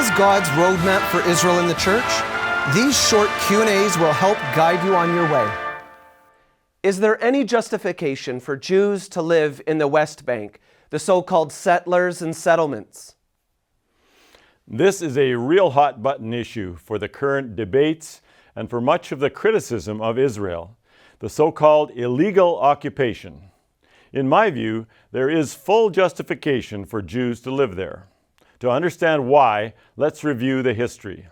is God's roadmap for Israel and the church? These short Q&As will help guide you on your way. Is there any justification for Jews to live in the West Bank, the so-called settlers and settlements? This is a real hot-button issue for the current debates and for much of the criticism of Israel, the so-called illegal occupation. In my view, there is full justification for Jews to live there. To understand why, let's review the history.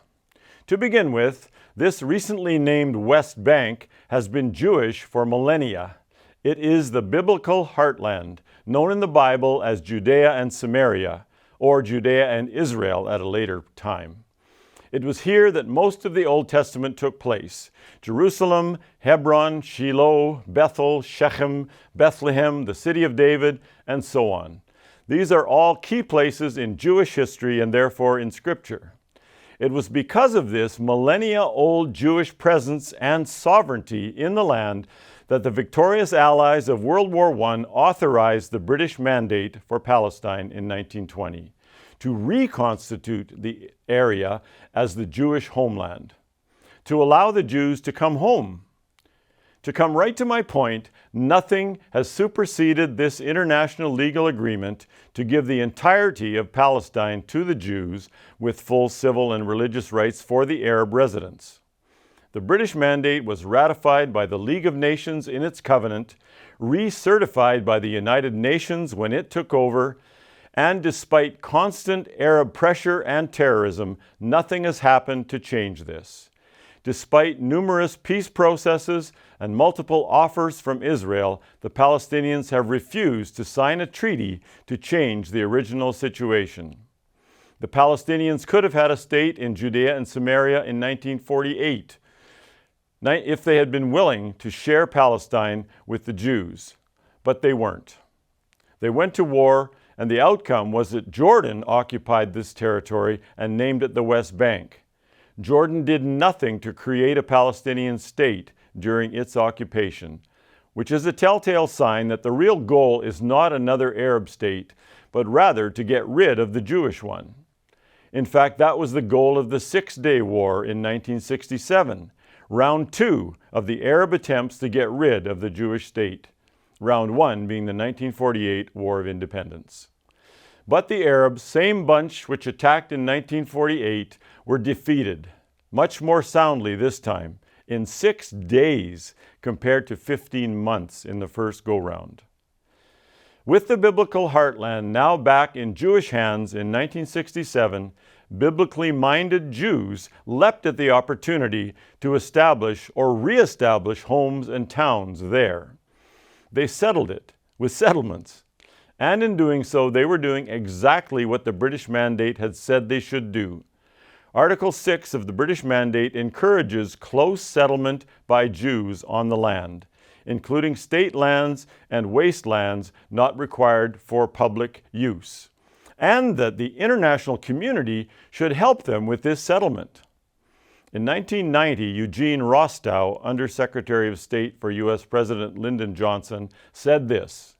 To begin with, this recently named West Bank has been Jewish for millennia. It is the biblical heartland, known in the Bible as Judea and Samaria, or Judea and Israel at a later time. It was here that most of the Old Testament took place. Jerusalem, Hebron, Shiloh, Bethel, Shechem, Bethlehem, the city of David, and so on. These are all key places in Jewish history and therefore in Scripture. It was because of this millennia-old Jewish presence and sovereignty in the land that the victorious allies of World War I authorized the British Mandate for Palestine in 1920 to reconstitute the area as the Jewish homeland, to allow the Jews to come home. To come right to my point, nothing has superseded this international legal agreement to give the entirety of Palestine to the Jews with full civil and religious rights for the Arab residents. The British Mandate was ratified by the League of Nations in its covenant, recertified by the United Nations when it took over, and despite constant Arab pressure and terrorism, nothing has happened to change this. Despite numerous peace processes and multiple offers from Israel, the Palestinians have refused to sign a treaty to change the original situation. The Palestinians could have had a state in Judea and Samaria in 1948 if they had been willing to share Palestine with the Jews, but they weren't. They went to war, and the outcome was that Jordan occupied this territory and named it the West Bank. Jordan did nothing to create a Palestinian state during its occupation, which is a telltale sign that the real goal is not another Arab state, but rather to get rid of the Jewish one. In fact, that was the goal of the Six-Day War in 1967, round 2 of the Arab attempts to get rid of the Jewish state, round 1 being the 1948 War of Independence. But the Arabs, same bunch which attacked in 1948, were defeated, much more soundly this time, in 6 days compared to 15 months in the first go-round. With the biblical heartland now back in Jewish hands in 1967, biblically minded Jews leapt at the opportunity to establish or re-establish homes and towns there. They settled it with settlements. And in doing so, they were doing exactly what the British Mandate had said they should do. Article 6 of the British Mandate encourages close settlement by Jews on the land, including state lands and wastelands not required for public use, and that the international community should help them with this settlement. In 1990, Eugene Rostow, Undersecretary of State for U.S. President Lyndon Johnson, said this: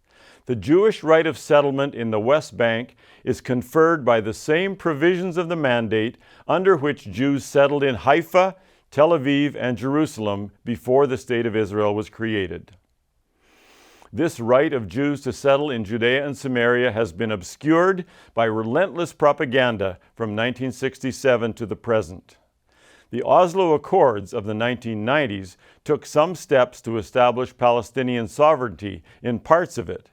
"The Jewish right of settlement in the West Bank is conferred by the same provisions of the Mandate under which Jews settled in Haifa, Tel Aviv, and Jerusalem before the State of Israel was created." This right of Jews to settle in Judea and Samaria has been obscured by relentless propaganda from 1967 to the present. The Oslo Accords of the 1990s took some steps to establish Palestinian sovereignty in parts of it,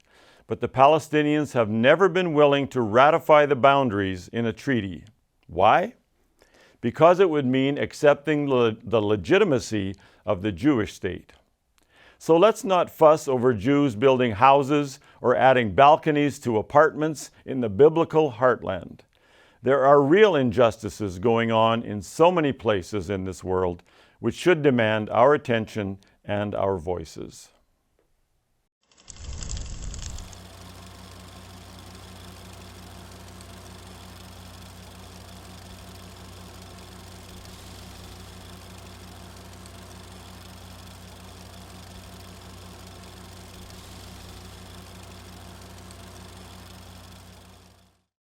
but the Palestinians have never been willing to ratify the boundaries in a treaty. Why? Because it would mean accepting the legitimacy of the Jewish state. So let's not fuss over Jews building houses or adding balconies to apartments in the biblical heartland. There are real injustices going on in so many places in this world, which should demand our attention and our voices.